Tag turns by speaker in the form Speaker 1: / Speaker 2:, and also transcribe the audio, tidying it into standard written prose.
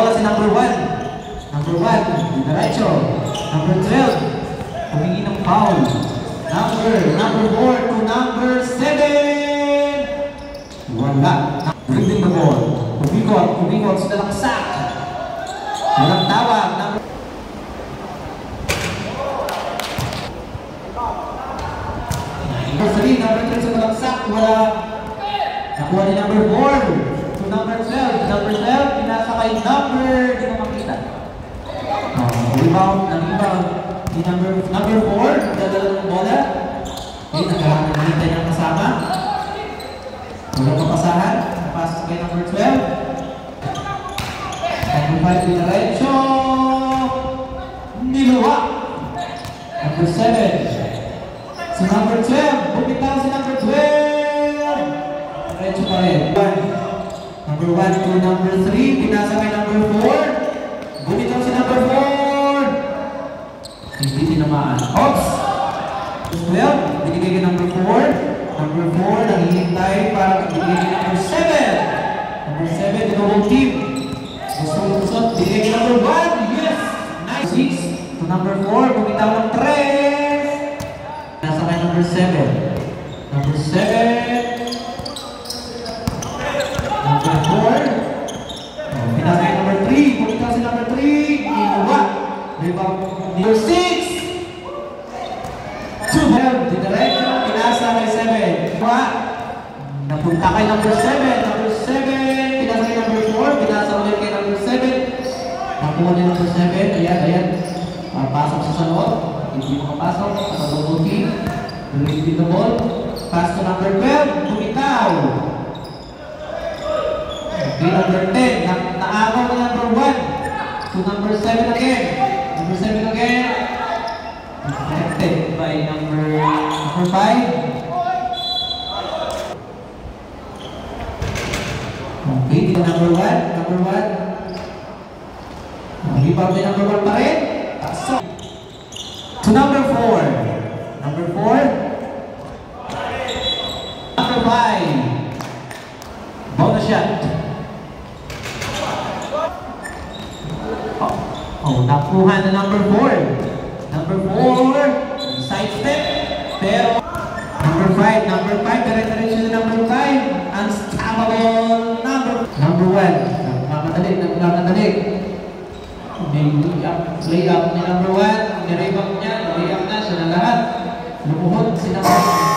Speaker 1: bola si number 1. Number 1, diretso. Number 12, humingi ng foul. Number 4 to number 7. Wala. Dribbling the ball. Umikot, sila lang sack. Walang tawag. Number 3, number 3 sa walang sack. Wala. Nakuha ni number 4 to number 12. Number 12, pinasa kay number, di mo makita. Rebound. Ni number 4, dadala ng bola. Okay, nagkakita niyang kasama. Walang papasahan. Napasok kay number 12. Number 5, diretso. Niluwa. Number 7. So number 12, bumitaw si number 12. Diretso pa rin. Number 1 to number 3, pinasa kay number 4. Bumitaw si number 4. Hindi tinamaan. Oops! 12, binigay kay number 4. Number 4, naghihintay para binigay kay number 7. Number 7, dinobong team. Gusto, binigay kay number 1. Yes! Nice! 6 to number 4, bumitaw ng 3. Nasa kay number 7. Number 7. Number 4. Pinasa kay number 3. Bumitaw si number 3. Inuwa. Rebound. Number 6. 2. Diretso. Pinasa kay 7. Napunta kay number 7. Number 7. Pinasa kay number 4. Pinasa ulit kay number 7. Nakuha niya number 7. Ayan. Pasok sa salot. Hindi makapasok. Nakabubuti. Release the ball. Pass to number 12. Bumitaw. Okay, number 10. Naakaw na number 1. To number 7 again. Number 7 again. Connected by number 5. Okay, number 1. Number 1. Rebound din number 1 pa rin. Pasok. To number 4. Number 4. Number 5. Bonus shot. Nakuha na number 4. Number 4. Side step. Pero number 5. Number 5. Dire-diretso na number 5. Unstoppable number 1. Nagmamadali. Lay up ni number 1. Niribak niya. Lay up na siya na lahat. Lumuhod si number 1.